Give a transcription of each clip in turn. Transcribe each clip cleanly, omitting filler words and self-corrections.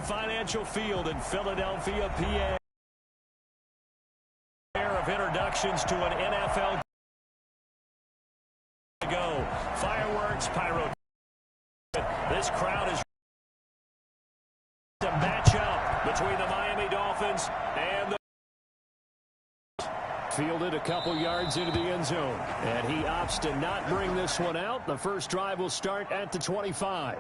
Financial Field in Philadelphia, PA. Of introductions to an NFL go. Fireworks, pyro. This crowd is a matchup between the Miami Dolphins and the fielded a couple yards into the end zone, and he opts to not bring this one out. The first drive will start at the 25.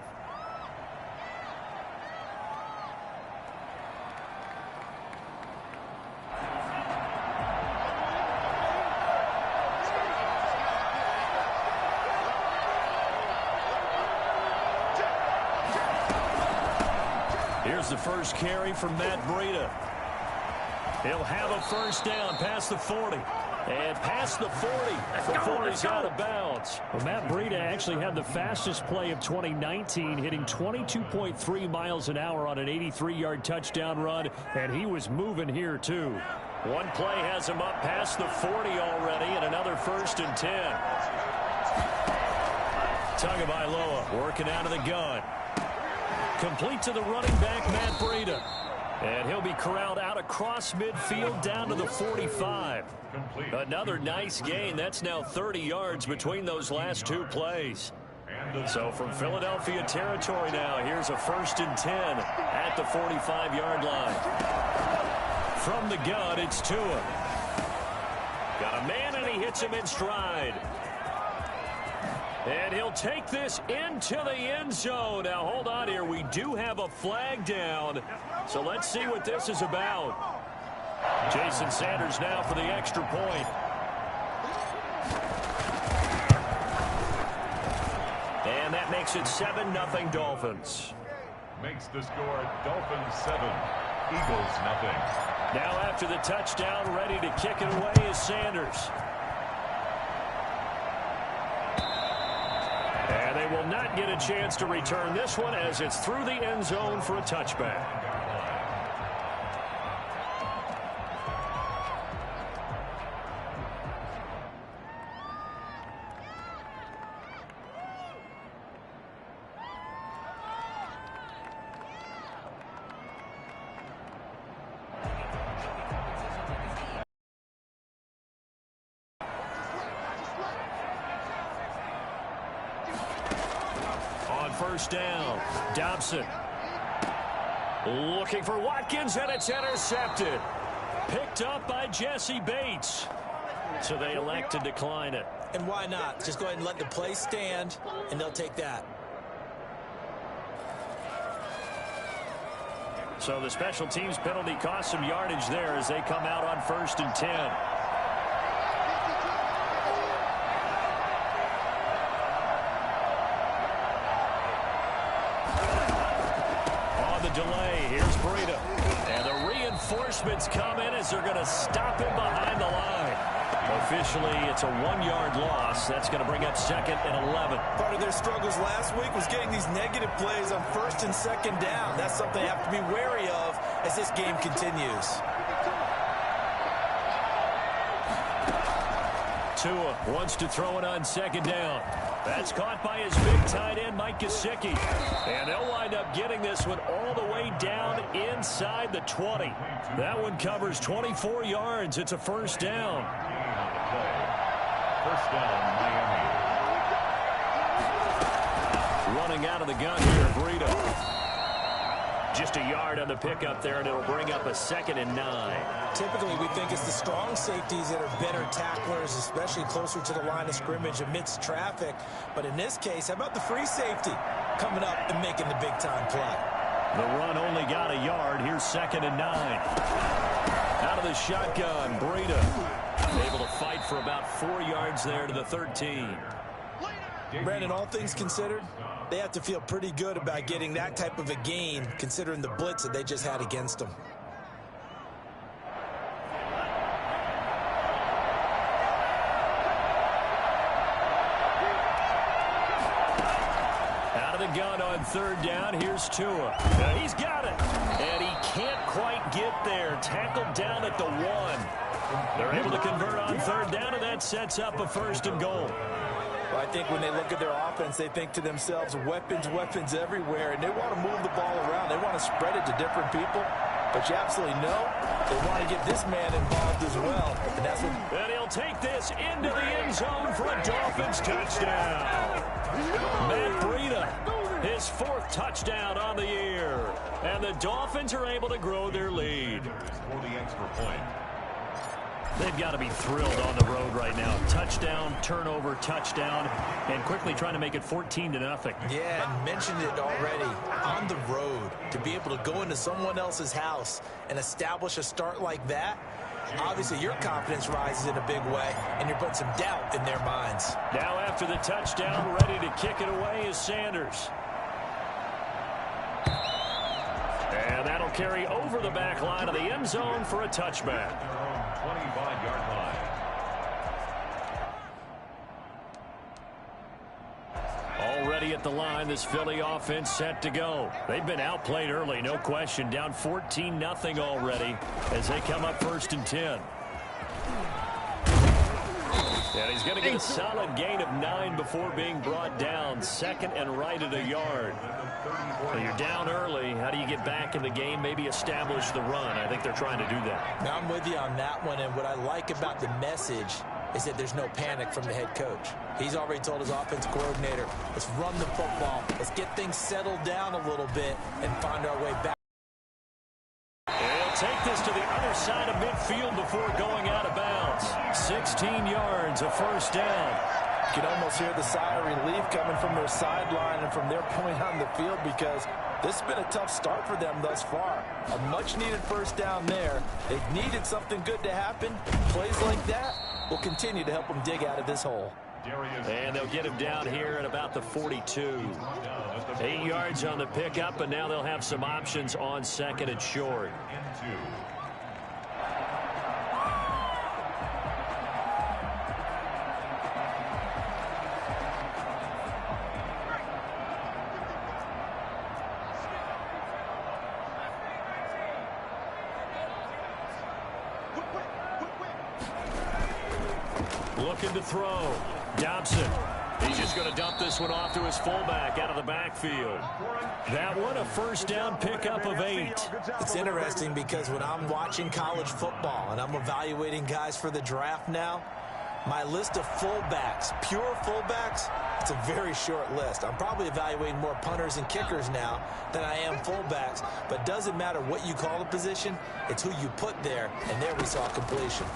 Here's the first carry from Matt Breida. He'll have a first down past the 40. And past the 40 before he's out of bounds. Well, Matt Breida actually had the fastest play of 2019, hitting 22.3 miles an hour on an 83-yard touchdown run, and he was moving here too. One play has him up past the 40 already, and another 1st and 10. Tagovailoa working out of the gun. Complete to the running back, Matt Breida. And he'll be corralled out across midfield down to the 45. Another nice gain. That's now 30 yards between those last two plays. So from Philadelphia territory now, here's a 1st and 10 at the 45-yard line. From the gun, it's Tua. Got a man, and he hits him in stride. And he'll take this into the end zone. Now, hold on here. We do have a flag down. So let's see what this is about. Jason Sanders now for the extra point. And that makes it 7-0 Dolphins. Makes the score Dolphins 7, Eagles 0. Now after the touchdown, ready to kick it away is Sanders. And they will not get a chance to return this one as it's through the end zone for a touchback. First down. Dobson looking for Watkins, and it's intercepted. Picked up by Jesse Bates. So they elect to decline it. And why not? Just go ahead and let the play stand, and they'll take that. So the special teams penalty cost some yardage there as they come out on 1st and 10. Delay. Here's Breida. And the reinforcements come in as they're going to stop him behind the line. Officially, it's a 1-yard loss. That's going to bring up 2nd and 11. Part of their struggles last week was getting these negative plays on 1st and 2nd down. That's something they have to be wary of as this game continues. Tua wants to throw it on 2nd down. That's caught by his big tight end, Mike Gesicki. And they'll wind up getting this one all the way down inside the 20. That one covers 24 yards. It's a 1st down. First down, Miami. Running out of the gun here, Breida. Just a yard on the pickup there, and it'll bring up a 2nd and 9. Typically, we think it's the strong safeties that are better tacklers, especially closer to the line of scrimmage amidst traffic. But in this case, how about the free safety coming up and making the big-time play? The run only got a yard. Here's 2nd and 9. Out of the shotgun, Breida able to fight for about 4 yards there to the 13. Brandon, all things considered, they have to feel pretty good about getting that type of a gain, considering the blitz that they just had against them. Out of the gun on 3rd down. Here's Tua. He's got it. And he can't quite get there. Tackled down at the 1. They're able to convert on 3rd down, and that sets up a 1st and goal. Well, I think when they look at their offense, they think to themselves, weapons, weapons everywhere, and they want to move the ball around. They want to spread it to different people. But you absolutely know they want to get this man involved as well. And that's what... And he'll take this into the end zone for a Dolphins touchdown. Matt Breida, his 4th touchdown on the year. And the Dolphins are able to grow their lead. For the extra point. They've got to be thrilled on the road right now. Touchdown, turnover, touchdown, and quickly trying to make it 14-0. Yeah, and mentioned it already. On the road, to be able to go into someone else's house and establish a start like that, obviously your confidence rises in a big way, and you're putting some doubt in their minds. Now after the touchdown, ready to kick it away is Sanders. And that'll carry over the back line of the end zone for a touchback. 25-yard line. Already at the line, this Philly offense set to go. They've been outplayed early, no question. Down 14-0 already as they come up 1st and 10. And he's going to get a solid gain of 9 before being brought down. 2nd and right at a yard. So you're down early. How do you get back in the game? Maybe establish the run. I think they're trying to do that. Now I'm with you on that one, and what I like about the message is that there's no panic from the head coach. He's already told his offense coordinator, let's run the football. Let's get things settled down a little bit and find our way back. He'll take this to the other side of midfield before going out of bounds. 16 yards, a 1st down. You can almost hear the sigh of relief coming from their sideline and from their point on the field, because this has been a tough start for them thus far. A much-needed 1st down there. They've needed something good to happen. Plays like that will continue to help them dig out of this hole. And they'll get him down here at about the 42. 8 yards on the pickup, and now they'll have some options on 2nd and short. Looking to throw. Dobson. He's just going to dump this one off to his fullback out of the backfield. That one, a 1st down pickup of 8. It's interesting because when I'm watching college football and I'm evaluating guys for the draft now, my list of fullbacks, pure fullbacks, it's a very short list. I'm probably evaluating more punters and kickers now than I am fullbacks, but it doesn't matter what you call the position, it's who you put there, and there we saw completion.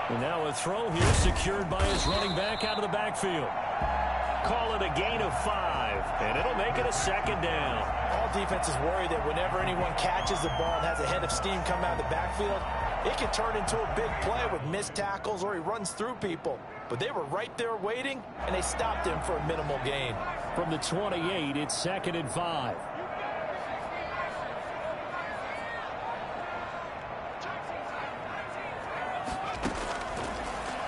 And now a throw here secured by his running back out of the backfield. Call it a gain of 5, and it'll make it a 2nd down. All defenses worry that whenever anyone catches the ball and has a head of steam come out of the backfield, it can turn into a big play with missed tackles or he runs through people. But they were right there waiting, and they stopped him for a minimal gain. From the 28, it's 2nd and 5.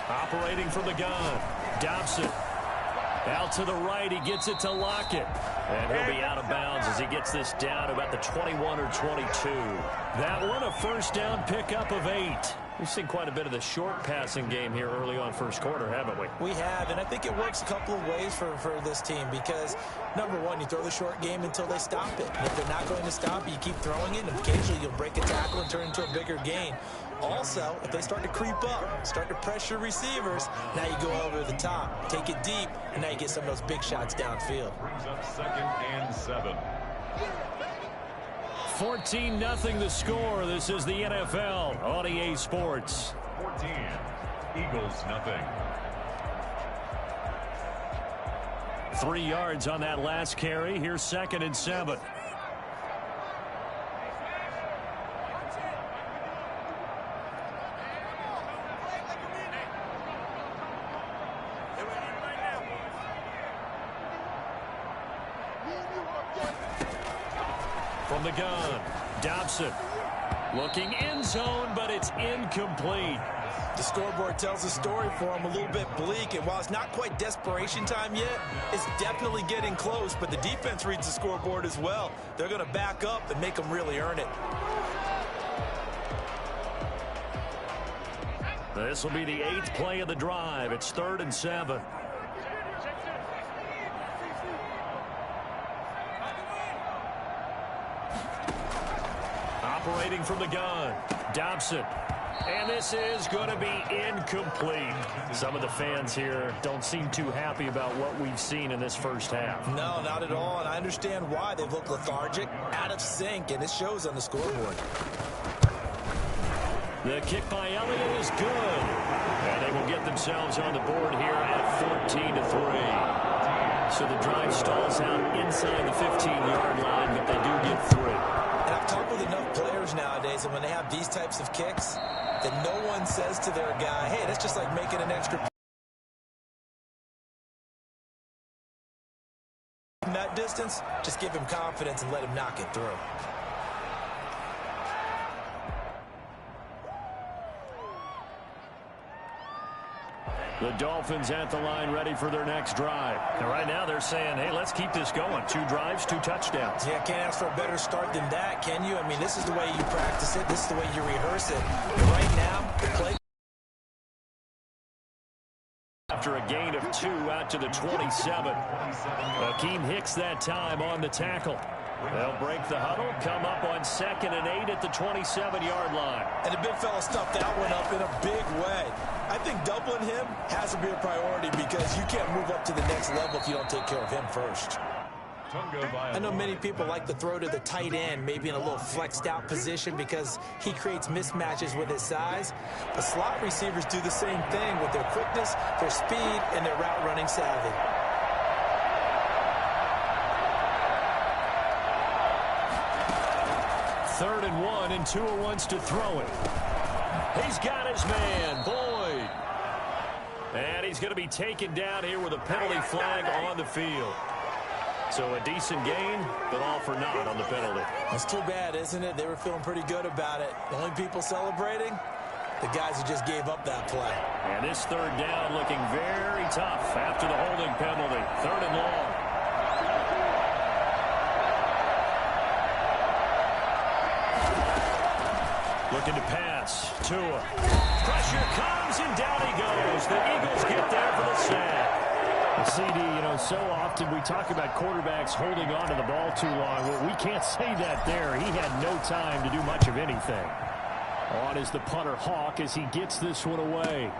Operating from the gun, Dobson. Out to the right, he gets it to Lockett. And he'll be out of bounds as he gets this down about the 21 or 22. That one, a 1st down pickup of 8. We've seen quite a bit of the short passing game here early on 1st quarter, haven't we? We have, and I think it works a couple of ways for this team because, number one, you throw the short game until they stop it. And if they're not going to stop it, you keep throwing it, and occasionally you'll break a tackle and turn it into a bigger gain. Also, if they start to creep up, start to pressure receivers, now you go over the top, take it deep, and now you get some of those big shots downfield. Brings up 2nd and 7. 14-0 the score. This is the NFL on EA Sports. 14. Eagles nothing. 3 yards on that last carry. Here's 2nd and 7. From the gun, Dobson looking end zone, but it's incomplete. The scoreboard tells a story for him, a little bit bleak, and while it's not quite desperation time yet, it's definitely getting close, but the defense reads the scoreboard as well. They're going to back up and make them really earn it. This will be the 8th play of the drive. It's 3rd and 7. Operating from the gun, Dobson. And this is going to be incomplete. Some of the fans here don't seem too happy about what we've seen in this first half. No, not at all, and I understand why. They've looked lethargic, out of sync, and it shows on the scoreboard. The kick by Elliott is good. And they will get themselves on the board here at 14-3. So the drive stalls out inside the 15-yard line, but they do get 3. And I've talked with enough players nowadays, and when they have these types of kicks, that no one says to their guy, hey, that's just like making an extra from that distance. Just give him confidence and let him knock it through. The Dolphins at the line ready for their next drive. And right now they're saying, hey, let's keep this going. 2 drives, 2 touchdowns. Yeah, can't ask for a better start than that, can you? I mean, this is the way you practice it. This is the way you rehearse it. But right now, the play. After a gain of 2 out to the 27. Akeem Hicks that time on the tackle. They'll break the huddle, come up on 2nd and 8 at the 27-yard line. And the big fella stuffed that one up in a big way. I think doubling him has to be a priority because you can't move up to the next level if you don't take care of him first. I know many people like to throw to the tight end, maybe in a little flexed out position because he creates mismatches with his size. But slot receivers do the same thing with their quickness, their speed, and their route running savvy. Third and 1, and Tua wants to throw it. He's got his man, Boyd. And he's going to be taken down here with a penalty flag on the field. So a decent gain, but all for naught on the penalty. That's too bad, isn't it? They were feeling pretty good about it. The only people celebrating, the guys who just gave up that play. And this 3rd down looking very tough after the holding penalty. 3rd and long. Looking to pass. Tua. Pressure comes, and down he goes. The Eagles get there for the sack. CD, you know, so often we talk about quarterbacks holding on to the ball too long. Well, we can't say that there. He had no time to do much of anything. On is the punter, Hawk, as he gets this one away.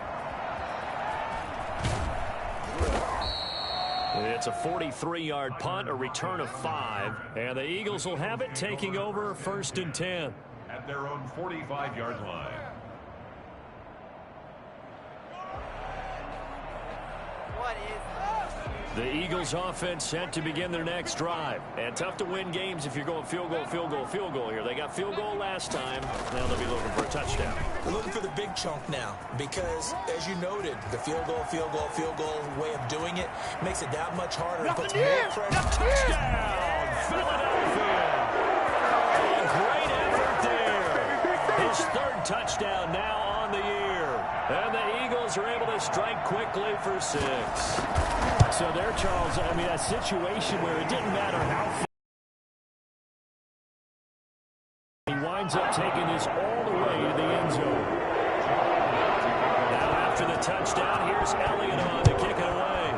It's a 43-yard punt, a return of 5. And the Eagles will have it, taking over 1st and 10. At their own 45-yard line. The Eagles offense set to begin their next drive. And tough to win games if you're going field goal, field goal, field goal here. They got field goal last time. Now they'll be looking for a touchdown. They're looking for the big chunk now because, as you noted, the field goal way of doing it makes it that much harder. It puts more pressure. Touchdown, Philadelphia. A great effort there. His 3rd touchdown now on the year. And the Eagles are able to strike quickly for 6. So there, Charles, I mean, a situation where it didn't matter how far he winds up taking this all the way to the end zone. Now after the touchdown, here's Elliott on to kick it away.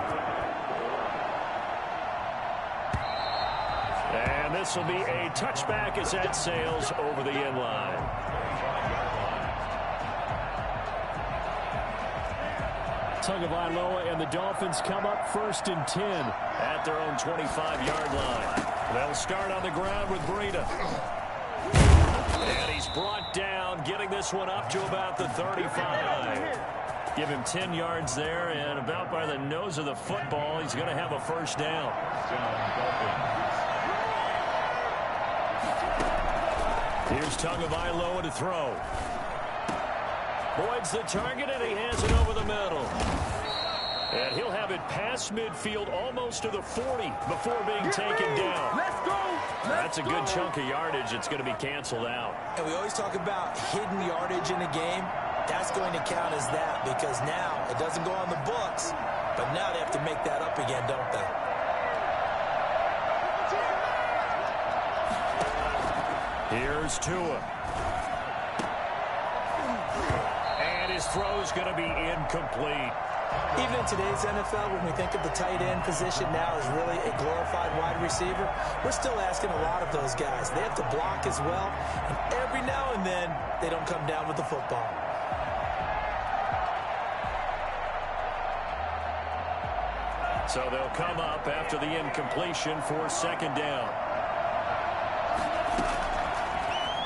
And this will be a touchback as that sails over the end line. Tagovailoa and the Dolphins come up 1st and 10 at their own 25-yard line. They'll start on the ground with Breida. And he's brought down, getting this one up to about the 35. Give him 10 yards there, and about by the nose of the football, he's going to have a 1st down. Here's Tagovailoa to throw. Boyd's the target, and he has it over the middle. And he'll have it past midfield almost to the 40 before being taken down. Let's go. That's a good chunk of yardage. It's going to be canceled out. And we always talk about hidden yardage in a game. That's going to count as that because now it doesn't go on the books, but now they have to make that up again, don't they? Here's Tua. his throw is going to be incomplete. Even in today's NFL, when we think of the tight end position now as really a glorified wide receiver, we're still asking a lot of those guys. They have to block as well, and every now and then, they don't come down with the football. So they'll come up after the incompletion for second down.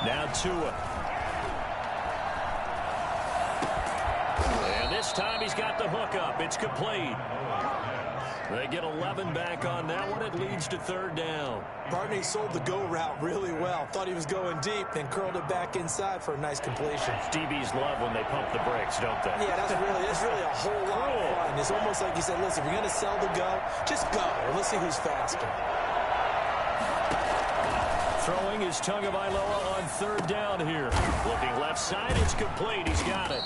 Now Tua. And this time he's got the hook up. It's complete. They get 11 back on that one. It leads to third down. Barney sold the go route really well. Thought he was going deep, then curled it back inside for a nice completion. DBs love when they pump the brakes, don't they? Yeah, that's really a whole lot of fun. It's almost like you said, listen, if you're going to sell the go, just go. Let's see who's faster. Throwing is Tagovailoa on third down here. Looking left side, it's complete. He's got it.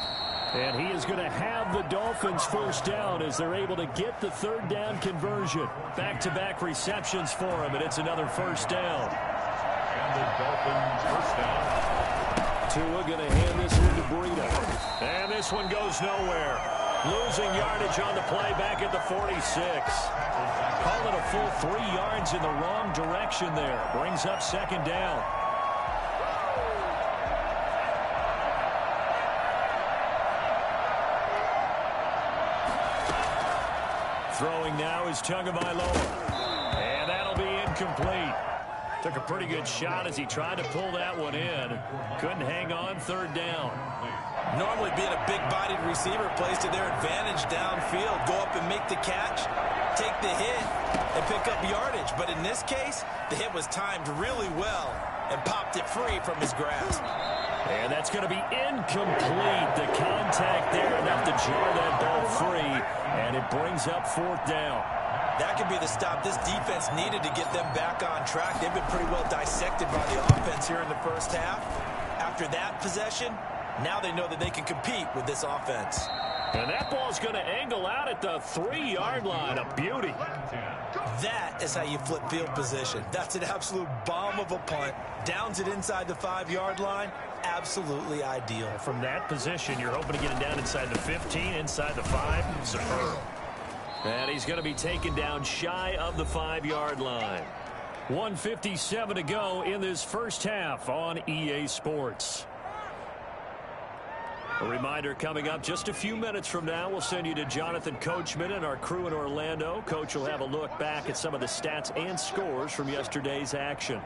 And he is going to have the Dolphins first down as they're able to get the third down conversion. Back-to-back receptions for him, and it's another first down. And the Dolphins first down. Tua going to hand this one to Breida. And this one goes nowhere. Losing yardage on the play back at the 46. Call it a full 3 yards in the wrong direction there. Brings up second down. Throwing now is Tagovailoa. And that'll be incomplete. Took a pretty good shot as he tried to pull that one in. Couldn't hang on third down. Normally being a big-bodied receiver plays to their advantage downfield. Go up and make the catch, take the hit, and pick up yardage. But in this case, the hit was timed really well and popped it free from his grasp. And that's going to be incomplete. The contact there enough to jar that ball free, and it brings up fourth down. That could be the stop this defense needed to get them back on track. They've been pretty well dissected by the offense here in the first half. After that possession, now they know that they can compete with this offense. And that ball's going to angle out at the 3-yard line. A beauty. That is how you flip field position. That's an absolute bomb of a punt. Downs it inside the 5-yard line. Absolutely ideal. From that position, you're hoping to get it down inside the 15, inside the 5. Superb. And he's going to be taken down shy of the 5-yard line. 1:57 to go in this first half on EA Sports. A reminder coming up just a few minutes from now, we'll send you to Jonathan Coachman and our crew in Orlando. Coach will have a look back at some of the stats and scores from yesterday's action.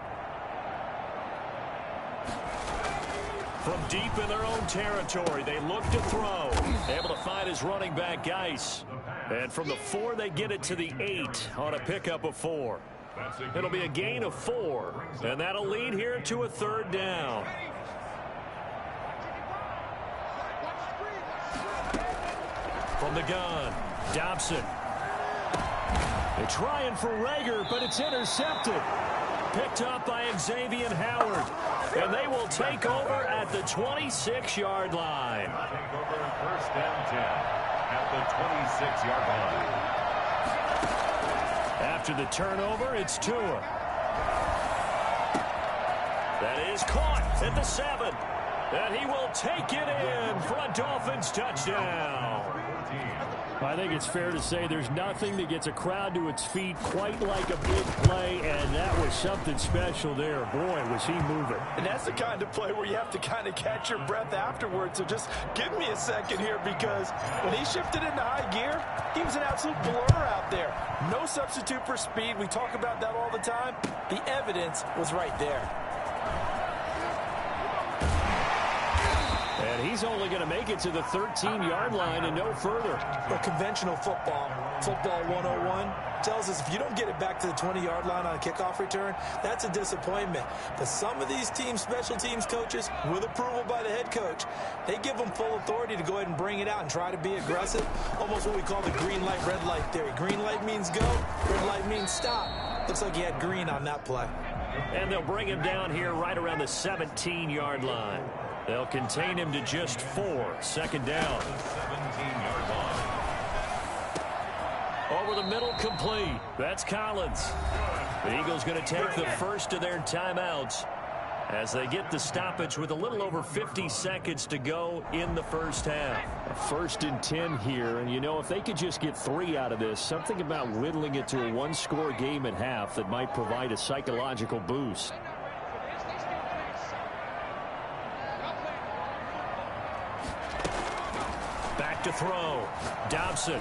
From deep in their own territory, they look to throw. Able to find his running back, Geis. And from the 4, they get it to the 8 on a pickup of 4. It'll be a gain of 4, and that'll lead here to a third down. From the gun, Dobson. They're trying for Reagor, but it's intercepted. Picked up by Xavier Howard. And they will take over at the 26-yard line. Take over first and 10 at the 26-yard line. After the turnover, it's Tua. That is caught at the 7. And he will take it in for a Dolphins touchdown. I think it's fair to say there's nothing that gets a crowd to its feet quite like a big play, and that was something special there. Boy, was he moving. And that's the kind of play where you have to kind of catch your breath afterwards. So just give me a second here, because when he shifted into high gear, he was an absolute blur out there. No substitute for speed. We talk about that all the time. The evidence was right there. And he's only going to make it to the 13-yard line and no further. But conventional football 101, tells us if you don't get it back to the 20-yard line on a kickoff return, that's a disappointment. But some of these special teams coaches, with approval by the head coach, they give them full authority to go ahead and bring it out and try to be aggressive. Almost what we call the green light, red light theory. Green light means go, red light means stop. Looks like he had green on that play. And they'll bring him down here right around the 17-yard line. They'll contain him to just 4. Second down. 17-yard line. Over the middle, complete. That's Collins. The Eagles going to take the first of their timeouts as they get the stoppage with a little over 50 seconds to go in the first half. 1st and 10 here, and you know, if they could just get 3 out of this, something about whittling it to a one-score game at half that might provide a psychological boost. Back to throw. Dobson.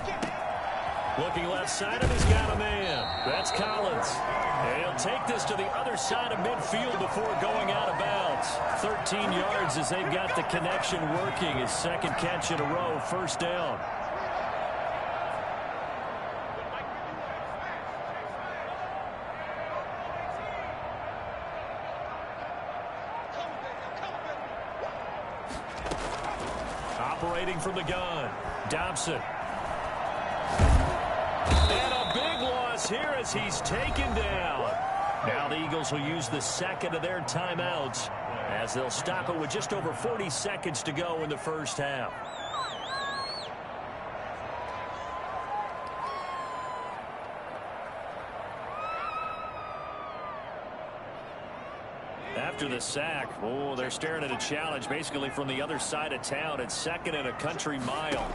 Looking left side, and he's got a man. That's Collins. And he'll take this to the other side of midfield before going out of bounds. 13 yards as they've got the connection working. His 2nd catch in a row, 1st down. Operating from the gun, Dobson. And a big loss here as he's taken down. Now the Eagles will use the 2nd of their timeouts as they'll stop it with just over 40 seconds to go in the first half. After the sack, oh, they're staring at a challenge basically from the other side of town. It's 2nd and a country mile.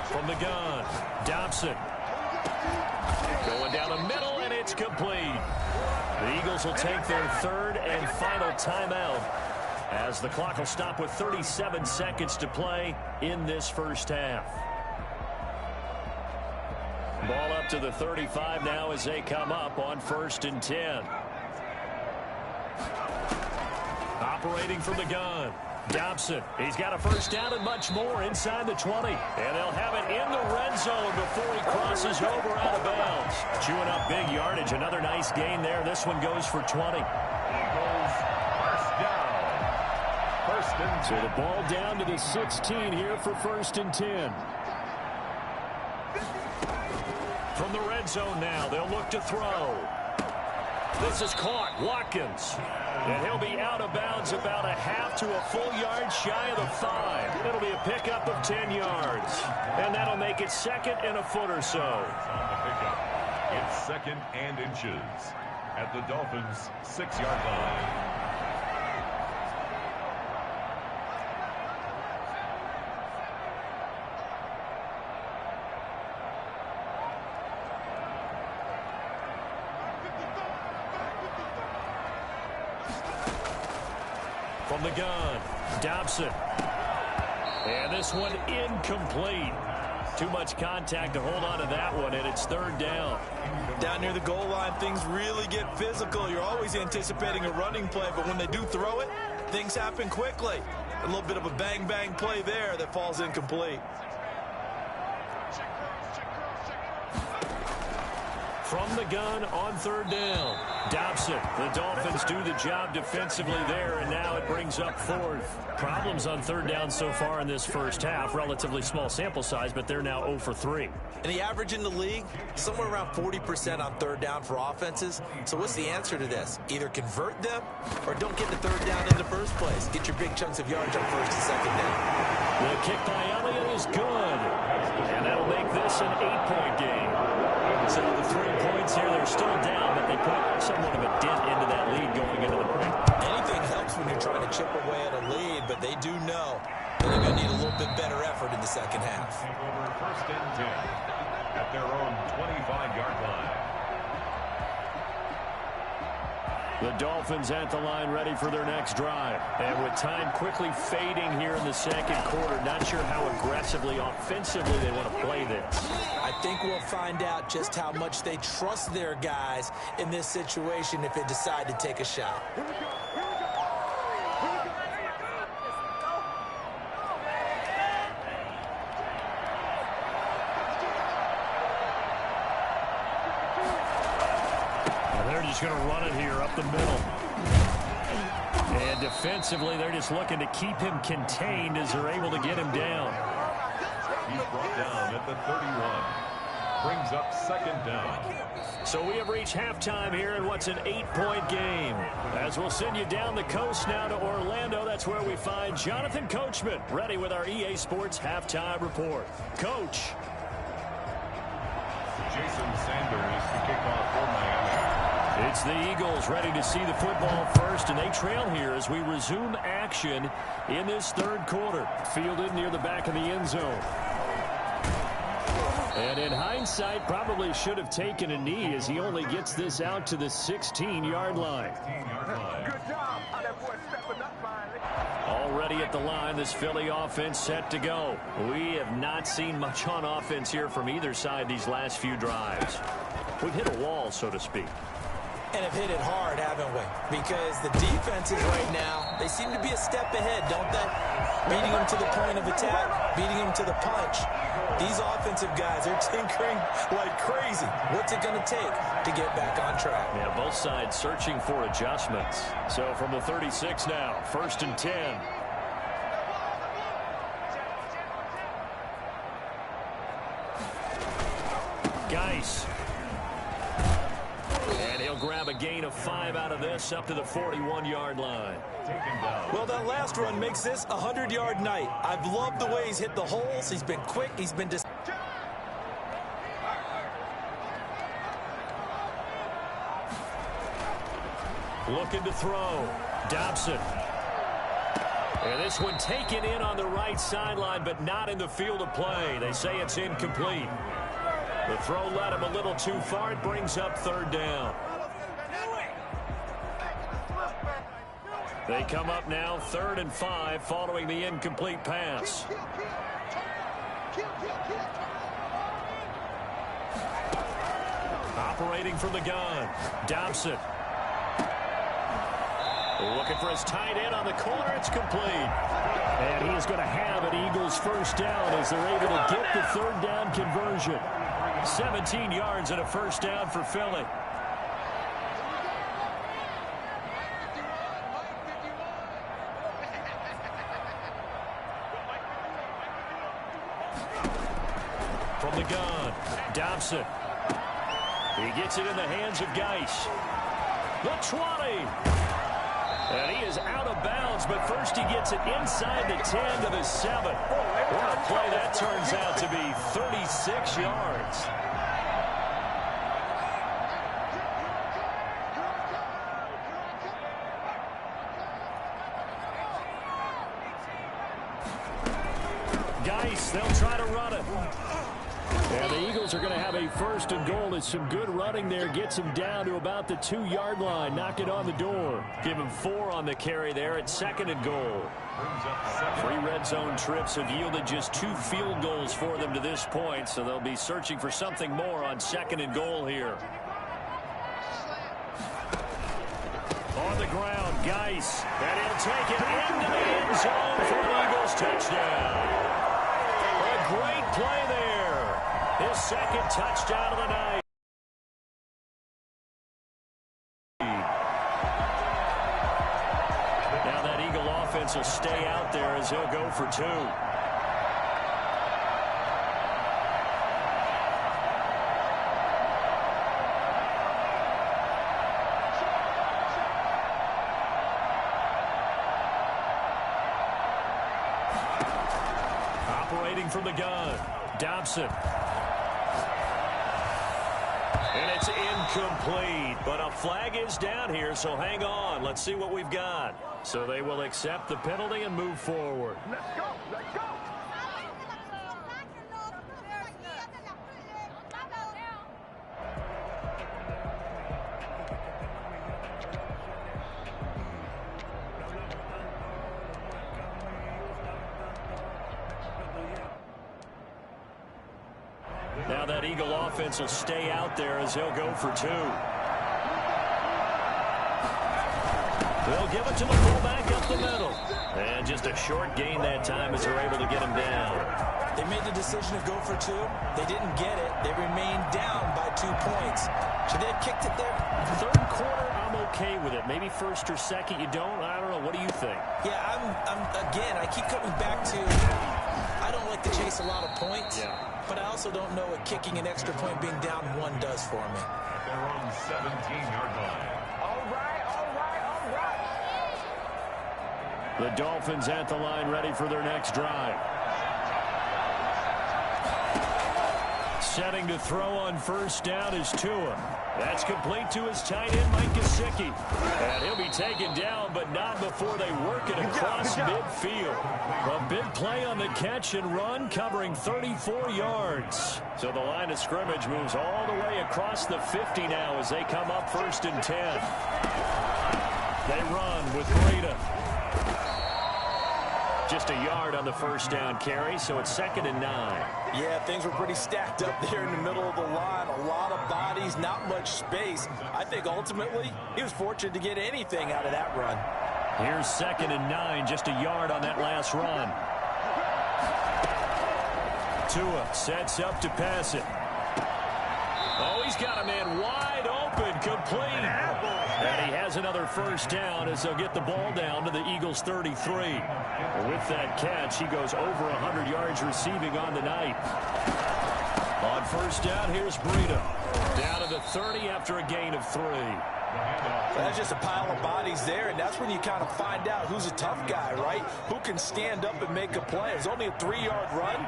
From the gun, Dobson. Going down the middle, and it's complete. The Eagles will take their 3rd and final timeout as the clock will stop with 37 seconds to play in this first half. Ball up to the 35 now as they come up on 1st and 10. Operating from the gun, Dobson. He's got a 1st down and much more inside the 20. And they'll have it in the red zone before he crosses over out of bounds. Chewing up big yardage. Another nice gain there. This one goes for 20. Eagles, 1st down. 1st and 10. So the ball down to the 16 here for 1st and 10. From the red zone now, they'll look to throw. This is caught. Watkins. And he'll be out of bounds about a half to a full yard shy of the 5. It'll be a pickup of 10 yards. And that'll make it 2nd and a foot or so. On the pickup, it's 2nd and inches at the Dolphins' 6-yard line. From the gun, Dobson. And this one incomplete. Too much contact to hold on to that one, and it's 3rd down. Down near the goal line, things really get physical. You're always anticipating a running play, but when they do throw it, things happen quickly. A little bit of a bang-bang play there that falls incomplete. From the gun on 3rd down, Dobson. The Dolphins do the job defensively there, and now it brings up 4th. Problems on 3rd down so far in this first half. Relatively small sample size, but they're now 0 for 3. And the average in the league, somewhere around 40% on 3rd down for offenses. So what's the answer to this? Either convert them or don't get the 3rd down in the first place. Get your big chunks of yardage on 1st and 2nd down. The kick by Elliott is good. And that'll make this an 8-point game. So the 3 points here, they're still down, but they put somewhat of a dent into that lead going into the break. Anything helps when you're trying to chip away at a lead, but they do know that they're going to need a little bit better effort in the second half. Take over 1st and 10 at their own 25-yard line. The Dolphins at the line ready for their next drive. And with time quickly fading here in the 2nd quarter, not sure how aggressively, offensively they want to play this. I think we'll find out just how much they trust their guys in this situation if they decide to take a shot. They're just going to run it here up the middle. And defensively, they're just looking to keep him contained as they're able to get him down. He's brought down at the 31. Brings up 2nd down. So we have reached halftime here in what's an 8-point game. As we'll send you down the coast now to Orlando, that's where we find Jonathan Coachman, ready with our EA Sports Halftime Report. Coach. Jason Sanders to kick off for Miami. It's the Eagles ready to see the football first, and they trail here as we resume action in this third quarter. Fielded near the back of the end zone. And in hindsight, probably should have taken a knee as he only gets this out to the 16-yard line. Good job. How that boy stepping up finally. Already at the line, this Philly offense set to go. We have not seen much on offense here from either side these last few drives. We've hit a wall, so to speak. And have hit it hard, haven't we? Because the defenses right now, they seem to be a step ahead, don't they? Beating them to the point of attack, beating them to the punch. These offensive guys are tinkering like crazy. What's it going to take to get back on track? Yeah, both sides searching for adjustments. So from the 36 now, 1st and 10. Geis. And he'll grab a gain of 5 out of this up to the 41-yard line. Well, that last run makes this a 100-yard night. I've loved the way he's hit the holes. He's been quick. He's been looking to throw. Dobson. And this one taken in on the right sideline, but not in the field of play. They say it's incomplete. The throw led him a little too far. It brings up 3rd down. They come up now 3rd and 5 following the incomplete pass. Operating from the gun. Dobson. Looking for his tight end on the corner. It's complete. And he is going to have an Eagles first down as they're able to get the 3rd down conversion. 17 yards and a first down for Philly. From the gun, Dobson. He gets it in the hands of Geis. The 20. And he is out of bounds, but first he gets it inside the 10 to the 7. What a play that turns out to be, 36 yards. Geis, they'll try to run it. And the Eagles are going to have a 1st and goal. It's some good running there. Gets him down to about the 2-yard line. Knock it on the door. Give him 4 on the carry there at 2nd and goal. 3 red zone trips have yielded just 2 field goals for them to this point, so they'll be searching for something more on 2nd and goal here. On the ground, Geis, and he'll take it into the end zone for an Eagles touchdown. A great play there. His 2nd touchdown of the night. Now that Eagle offense will stay out there as he'll go for 2. Operating from the gun, Dobson. And it's incomplete, but a flag is down here, so hang on. Let's see what we've got. So they will accept the penalty and move forward. Let's go. Let's go. Now that Eagle offense will stay out there as he'll go for 2. They'll give it to the fullback up the middle. And just a short gain that time as they're able to get him down. They made the decision to go for 2. They didn't get it. They remained down by 2 points. Should they have kicked it there? 3rd quarter, I'm okay with it. Maybe 1st or 2nd, you don't. I don't know. What do you think? Yeah, again, I keep coming back to I don't like to chase a lot of points. Yeah. But I also don't know what kicking an extra point being down 1 does for me. At their own 17-yard line. All right, all right, all right. The Dolphins at the line ready for their next drive. Setting to throw on first down is Tua. That's complete to his tight end, Mike Gesicki. And he'll be taken down, but not before they work it across midfield. A big play on the catch and run, covering 34 yards. So the line of scrimmage moves all the way across the 50 now as they come up 1st and 10. They run with Breida. Just a yard on the first down carry, so it's 2nd and 9. Yeah, things were pretty stacked up there in the middle of the line. A lot of bodies, not much space. I think ultimately he was fortunate to get anything out of that run. Here's 2nd and 9, just a yard on that last run. Tua sets up to pass it. Oh, he's got a man wide open, complete. And he has another first down as they'll get the ball down to the Eagles' 33. With that catch, he goes over 100 yards receiving on the night. On first down, here's Breida. Down to the 30 after a gain of 3. That's just a pile of bodies there, and that's when you kind of find out who's a tough guy, right? Who can stand up and make a play. It was only a 3-yard run,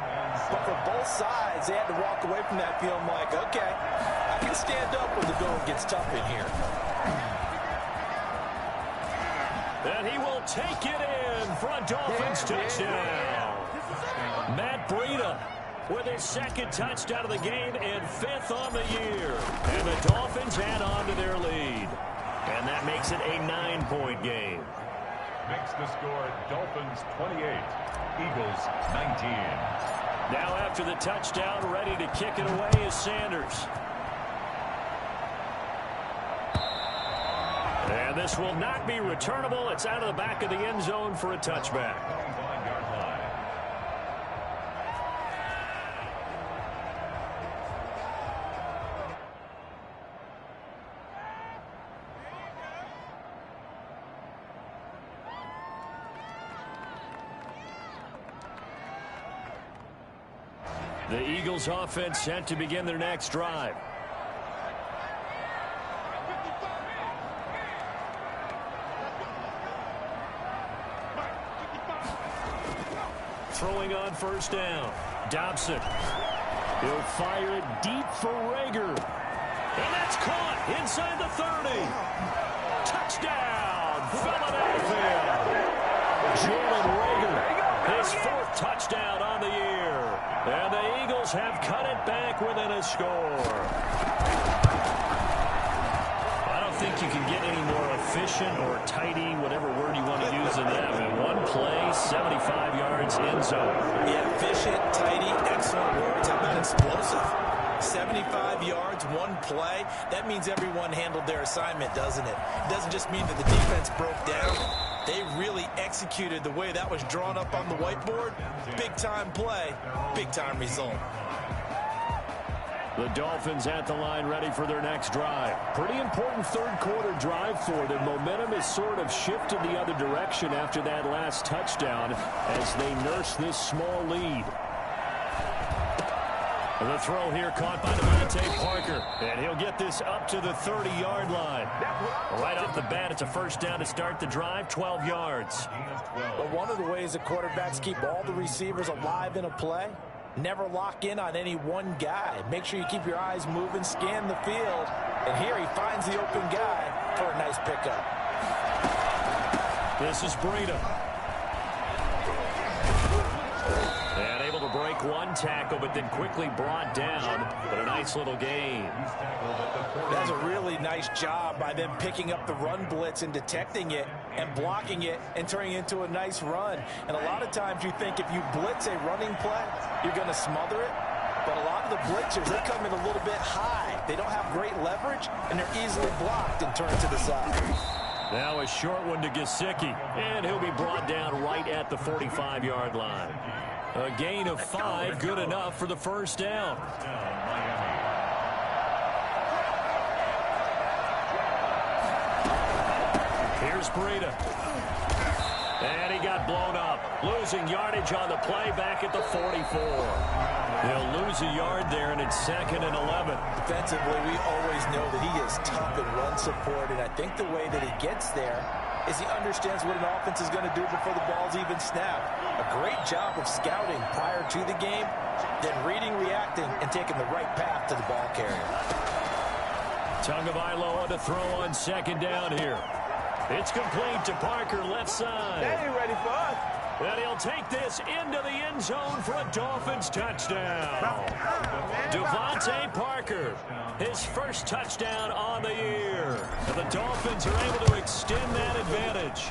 but for both sides, they had to walk away from that feeling like, okay, I can stand up when the going gets tough in here. And he will take it in for a Dolphins touchdown. Matt Breida with his 2nd touchdown of the game and 5th on the year. And the Dolphins add on to their lead. And that makes it a 9-point game. Makes the score Dolphins 28, Eagles 19. Now after the touchdown, ready to kick it away is Sanders. And this will not be returnable. It's out of the back of the end zone for a touchback. The Eagles offense set to begin their next drive. Throwing on first down. Dobson. He'll fire it deep for Reagor. And that's caught inside the 30. Touchdown, Philadelphia. Jalen Reagor, his 4th touchdown on the year. And the Eagles have cut it back within a score. I don't think you can get any more efficient or tidy, whatever word you want to use in that. One play, 75 yards in zone. Yeah, efficient, tidy, excellent words. How about explosive? 75 yards, one play. That means everyone handled their assignment, doesn't it? It doesn't just mean that the defense broke down. They really executed the way that was drawn up on the whiteboard. Big-time play, big-time result. The Dolphins at the line ready for their next drive. Pretty important 3rd quarter drive for them. Momentum has sort of shifted the other direction after that last touchdown as they nurse this small lead. The throw here caught by Devontae Parker. And he'll get this up to the 30-yard line. Right off the bat, it's a first down to start the drive, 12 yards. But one of the ways that quarterbacks keep all the receivers alive in a play, never lock in on any one guy. Make sure you keep your eyes moving, scan the field. And here he finds the open guy for a nice pickup. This is Breida. And able to break one tackle, but then quickly brought down. But a nice little gain. That's a really nice job by them picking up the run blitz and detecting it and blocking it and turning it into a nice run. And a lot of times you think if you blitz a running play, you're going to smother it. But a lot of the blitzers, they come in a little bit high. They don't have great leverage, and they're easily blocked and turned to the side. Now a short one to Gesicki, and he'll be brought down right at the 45-yard line. A gain of 5, good enough for the first down. Here's Breida. And he got blown up. Losing yardage on the play back at the 44. They'll lose a yard there, and it's 2nd and 11. Defensively, we always know that he is tough in run support, and I think the way that he gets there is he understands what an offense is going to do before the ball's even snapped. A great job of scouting prior to the game, then reading, reacting, and taking the right path to the ball carrier. Tagovailoa to throw on second down here. It's complete to Parker, left side. They ain't ready for us. And he'll take this into the end zone for a Dolphins touchdown. Devontae Parker, his first touchdown on the year. And the Dolphins are able to extend that advantage.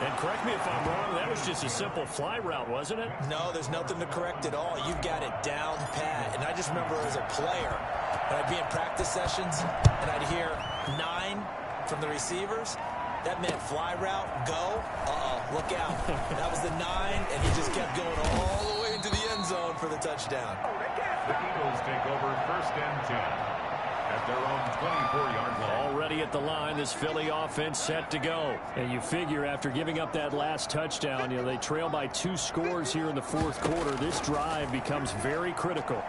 And correct me if I'm wrong, that was just a simple fly route, wasn't it? No, there's nothing to correct at all. You've got it down pat. And I just remember as a player, when I'd be in practice sessions, and I'd hear 9 from the receivers. That meant fly route, go, look out. That was the 9, and he just kept going all the way into the end zone for the touchdown. The Eagles take over 1st and 10 at their own 24-yard line. Already at the line, this Philly offense set to go. And you figure after giving up that last touchdown, they trail by 2 scores here in the 4th quarter. This drive becomes very critical.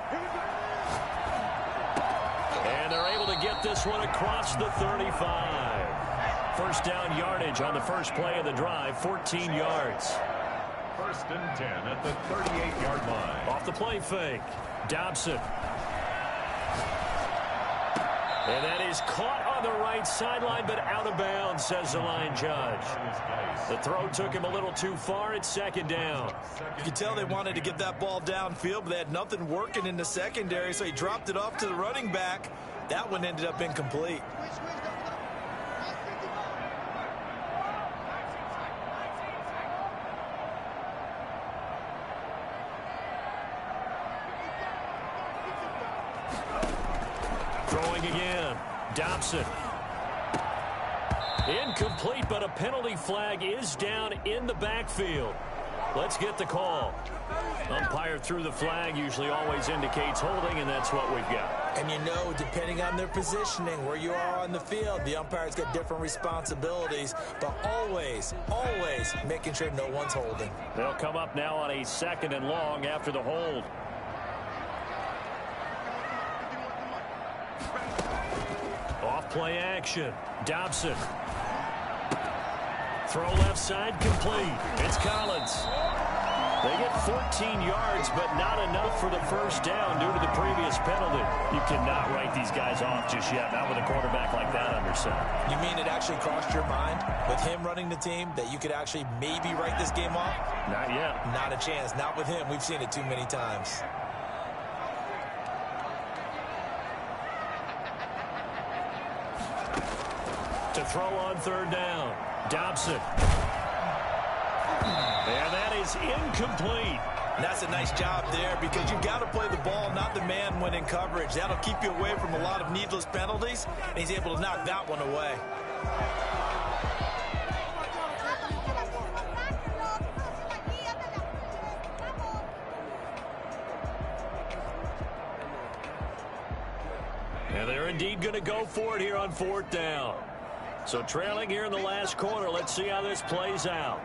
And they're able to get this one across the 35. First down yardage on the first play of the drive, 14 yards. 1st and 10 at the 38-yard line. Off the play fake, Dobson. And that is caught on the right sideline, but out of bounds, says the line judge. The throw took him a little too far. It's 2nd down. You can tell they wanted to get that ball downfield, but they had nothing working in the secondary, so he dropped it off to the running back. That one ended up incomplete. Throwing again, Dobson. Incomplete, but a penalty flag is down in the backfield. Let's get the call. Umpire threw the flag, usually always indicates holding, and that's what we've got. And depending on their positioning, where you are on the field, the umpire's got different responsibilities, but always making sure no one's holding. They'll come up now on a 2nd and long after the hold. Off play action, Dobson. Throw left side complete. It's Collins. They get 14 yards, but not enough for the first down due to the previous penalty. You cannot write these guys off just yet, not with a quarterback like that under center. You mean it actually crossed your mind with him running the team that you could actually maybe write this game off? Not yet. Not a chance. Not with him. We've seen it too many times. To throw on 3rd down, Dobson. And that is incomplete. And that's a nice job there because you've got to play the ball, not the man when in coverage. That'll keep you away from a lot of needless penalties, and he's able to knock that one away. And they're indeed going to go for it here on 4th down. So trailing here in the last quarter, let's see how this plays out.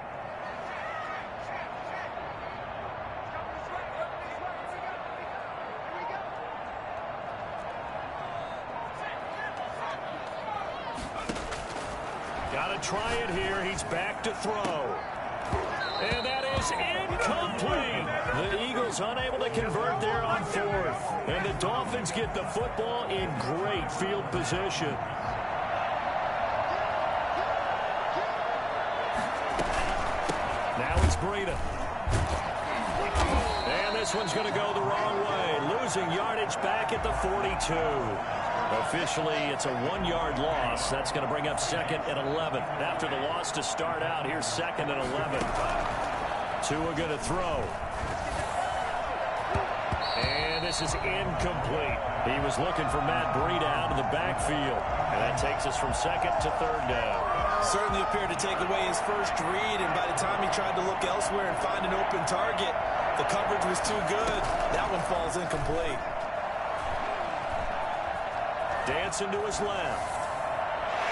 Got to try it here. He's back to throw. And that is incomplete. The Eagles unable to convert there on 4th. And the Dolphins get the football in great field position. Now it's Breida. And this one's going to go the wrong way. Losing yardage back at the 42. Officially, it's a 1-yard loss. That's going to bring up 2nd and 11. After the loss to start out, here's 2nd and 11. Tua going to throw. And this is incomplete. He was looking for Matt Breida out of the backfield. And that takes us from 2nd to 3rd down. Certainly appeared to take away his first read, and by the time he tried to look elsewhere and find an open target, the coverage was too good. That one falls incomplete. Dancing to his left.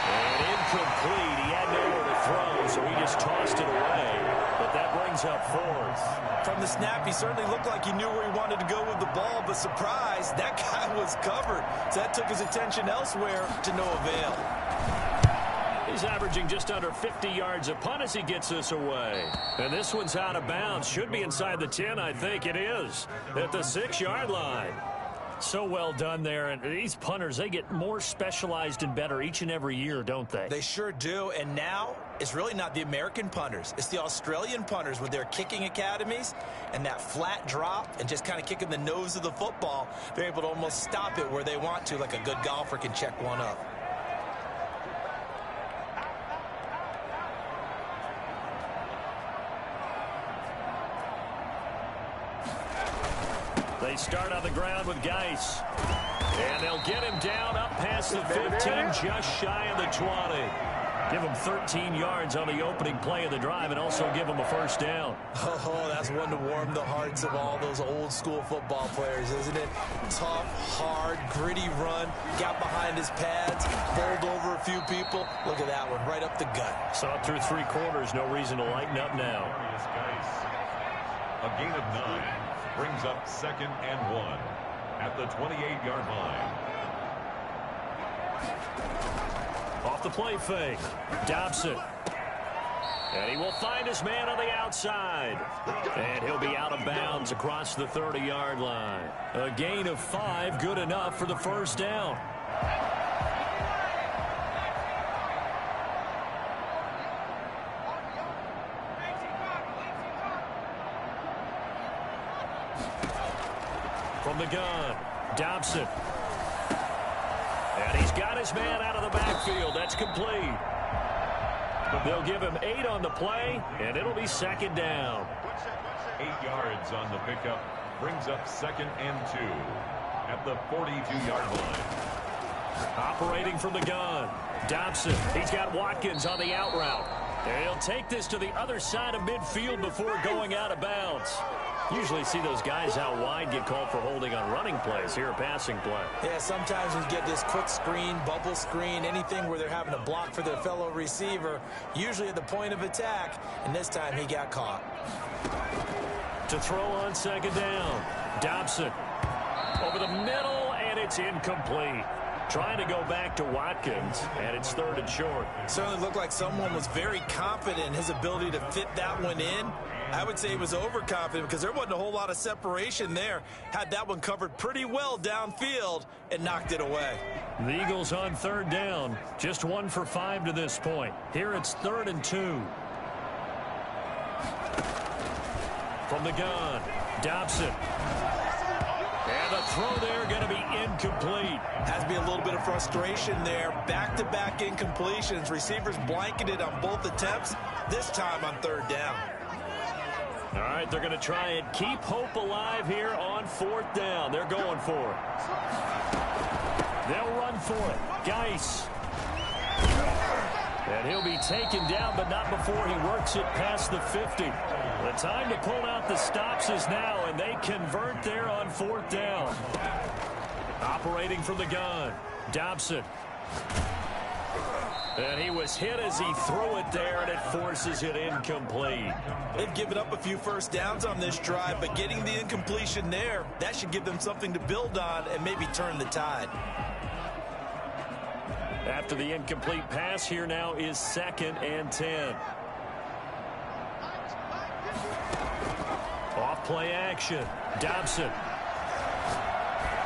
And incomplete. He had nowhere to throw, so he just tossed it away. But that brings up 4th. From the snap, he certainly looked like he knew where he wanted to go with the ball, but surprise, that guy was covered. So that took his attention elsewhere to no avail. He's averaging just under 50 yards a punt as he gets this away. And this one's out of bounds. Should be inside the 10, I think it is, at the 6-yard line. So well done there. And these punters, they get more specialized and better each and every year, don't they? They sure do. And now it's really not the American punters. It's the Australian punters with their kicking academies and that flat drop and just kind of kicking the nose of the football. They're able to almost stop it where they want to, like a good golfer can check one up. They start on the ground with Geis. And they'll get him down up past the 15, just shy of the 20. Give him 13 yards on the opening play of the drive and also give him a first down. Oh, that's one to warm the hearts of all those old school football players, isn't it? Tough, hard, gritty run. Got behind his pads, bowled over a few people. Look at that one, right up the gut. Saw it through 3 quarters. No reason to lighten up now. A gain of 9 brings up 2nd and 1 at the 28-yard line. Off the play fake. Dobson. And he will find his man on the outside. And he'll be out of bounds across the 30-yard line. A gain of 5, good enough for the first down. From the gun, Dobson. And he's got his man out of the backfield. That's complete. They'll give him 8 on the play, and it'll be 2nd down. 8 yards on the pickup brings up 2nd and 2 at the 42-yard line. Operating from the gun, Dobson. He's got Watkins on the out route. And he'll take this to the other side of midfield before going out of bounds. Usually see those guys out wide get called for holding on running plays. Here, a passing play. Yeah, sometimes you get this quick screen, bubble screen, anything where they're having to block for their fellow receiver, usually at the point of attack, and this time he got caught. To throw on 2nd down, Dobson. Over the middle, and it's incomplete. Trying to go back to Watkins, and it's 3rd and short. Certainly looked like someone was very confident in his ability to fit that one in. I would say he was overconfident because there wasn't a whole lot of separation there. Had that one covered pretty well downfield and knocked it away. The Eagles on 3rd down. Just 1 for 5 to this point. Here it's 3rd and 2. From the gun, Dobson. And the throw there going to be incomplete. Has to be a little bit of frustration there. Back-to-back incompletions. Receivers blanketed on both attempts. This time on 3rd down. All right, they're going to try and keep hope alive here on 4th down. They're going for it. They'll run for it. Geis. And he'll be taken down, but not before he works it past the 50. The time to pull out the stops is now, and they convert there on 4th down. Operating from the gun, Dobson. And he was hit as he threw it there, and it forces it incomplete. They've given up a few first downs on this drive, but getting the incompletion there, that should give them something to build on and maybe turn the tide. After the incomplete pass, here now is 2nd and 10. Off play action, Dobson.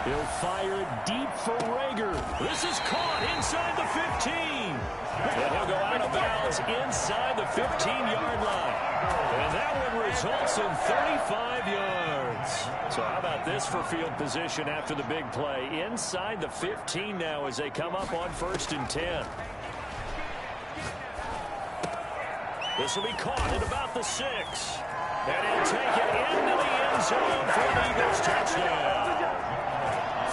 He'll fire it deep for Rager. This is caught inside the 15. And he'll go out of bounds inside the 15-yard line. And that one results in 35 yards. So how about this for field position after the big play? Inside the 15 now as they come up on 1st and 10. This will be caught at about the 6. And he'll take it into the end zone for the Eagles touchdown.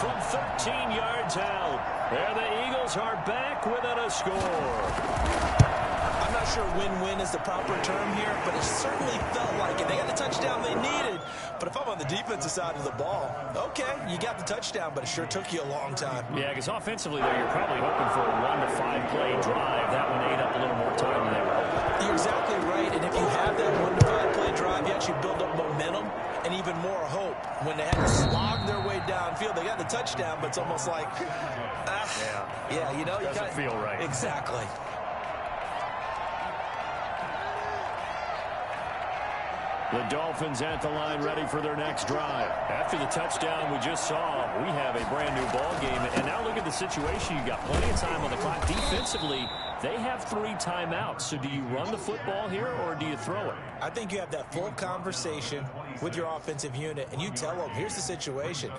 From 13 yards out. And the Eagles are back within a score. I'm not sure win-win is the proper term here, but it certainly felt like it. They got the touchdown they needed. But if I'm on the defensive side of the ball, okay, you got the touchdown, but it sure took you a long time. Yeah, because offensively, though, you're probably hoping for a 1 to 5 play drive. That one ate up a little more time than they were hoping. You're exactly right, and if you have that 1 to 5 play drive, you actually build up momentum and even more hope. When they had to slog their way downfield, they got the touchdown, but it's almost like, you know. Doesn't feel right. Exactly. The Dolphins at the line ready for their next drive. After the touchdown we just saw, we have a brand new ball game. And now look at the situation. You've got plenty of time on the clock. Defensively, they have 3 timeouts. So do you run the football here or do you throw it? I think you have that full conversation with your offensive unit, and you tell them, here's the situation.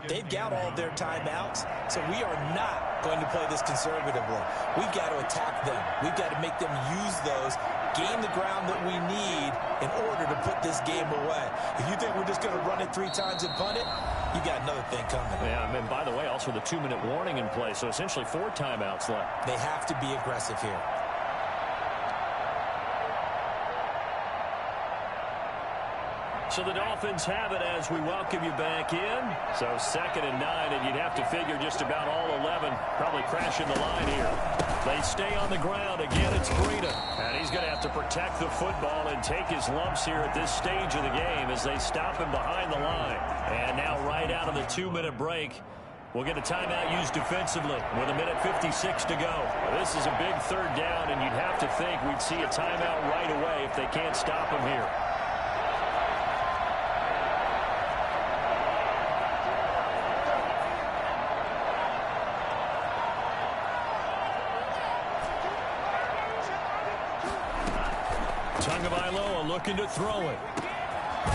They've got all their timeouts, so we are not going to play this conservatively. We've got to attack them. We've got to make them use those, gain the ground that we need in order to put this game away. If you think we're just going to run it 3 times and punt it, you got another thing coming. Yeah, and by the way, also the 2-minute warning in play, so essentially 4 timeouts left. They have to be aggressive here. So the Dolphins have it as we welcome you back in. So 2nd and 9, and you'd have to figure just about all 11 probably crashing the line here. They stay on the ground. Again, it's Breida. And he's going to have to protect the football and take his lumps here at this stage of the game as they stop him behind the line. And now right out of the 2-minute break, we'll get a timeout used defensively with 1:56 to go. This is a big 3rd down, and you'd have to think we'd see a timeout right away if they can't stop him here. Tagovailoa looking to throw it.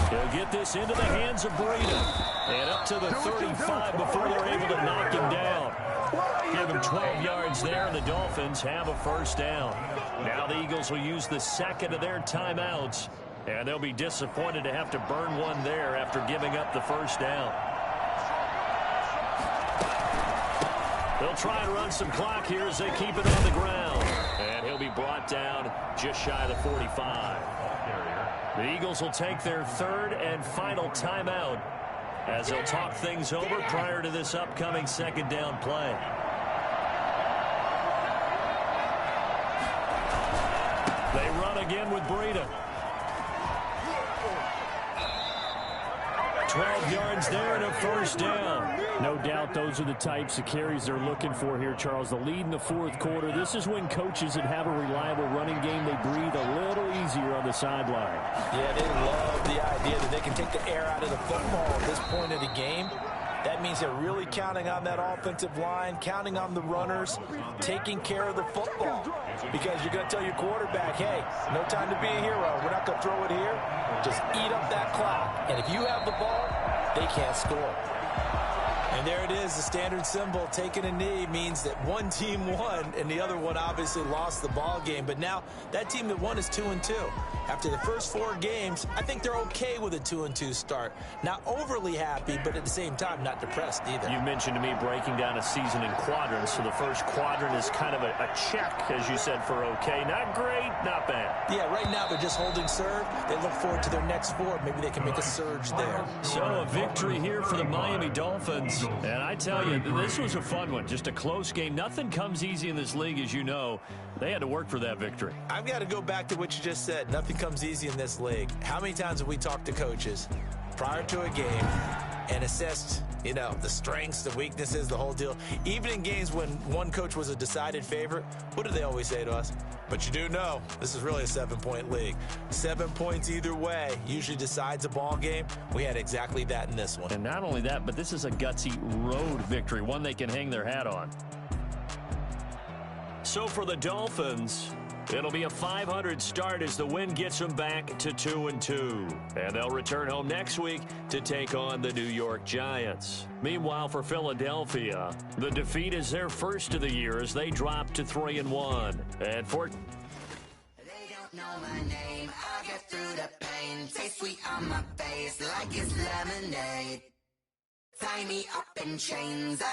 He'll get this into the hands of Breida. And up to the 35 before they're able to knock him down. Give him 12 yards there, and the Dolphins have a 1st down. Now the Eagles will use the 2nd of their timeouts. And they'll be disappointed to have to burn one there after giving up the 1st down. They'll try and run some clock here as they keep it on the ground. And he'll be brought down just shy of the 45. The Eagles will take their 3rd and final timeout as they'll talk things over prior to this upcoming 2nd down play. They run again with Breida. 12 yards there and a 1st down. No doubt those are the types of carries they're looking for here, Charles. The lead in the 4th quarter. This is when coaches that have a reliable running game, they breathe a little easier on the sideline. Yeah, they love the idea that they can take the air out of the football at this point of the game. That means they're really counting on that offensive line, counting on the runners, taking care of the football. Because you're going to tell your quarterback, hey, no time to be a hero. We're not going to throw it here. Just eat up that clock. And if you have the ball, they can't score. And there it is, the standard symbol. Taking a knee means that one team won and the other one obviously lost the ball game. But now that team that won is 2-2. After the first 4 games, I think they're okay with a 2-2 start. Not overly happy, but at the same time, not depressed either. You mentioned to me breaking down a season in quadrants. So the first quadrant is kind of a check, as you said, for okay. Not great, not bad. Yeah, right now they're just holding serve. They look forward to their next 4. Maybe they can make a surge there. So a victory here for the Miami Dolphins. And I tell you, this was a fun one. Just a close game. Nothing comes easy in this league, as you know. They had to work for that victory. I've got to go back to what you just said. Nothing comes easy in this league. How many times have we talked to coaches prior to a game and assessed, you know, the strengths, the weaknesses, the whole deal? Even in games when one coach was a decided favorite, what do they always say to us? But you do know, this is really a 7-point league. 7 points either way usually decides a ball game. We had exactly that in this one. And not only that, but this is a gutsy road victory, one they can hang their hat on. So for the Dolphins, it'll be a 500 start as the win gets them back to 2-2. And they'll return home next week to take on the New York Giants. Meanwhile, for Philadelphia, the defeat is their first of the year as they drop to 3-1. And for... They don't know my name. I get through the pain. Taste sweet on my face like it's lemonade. Tie me up in chains.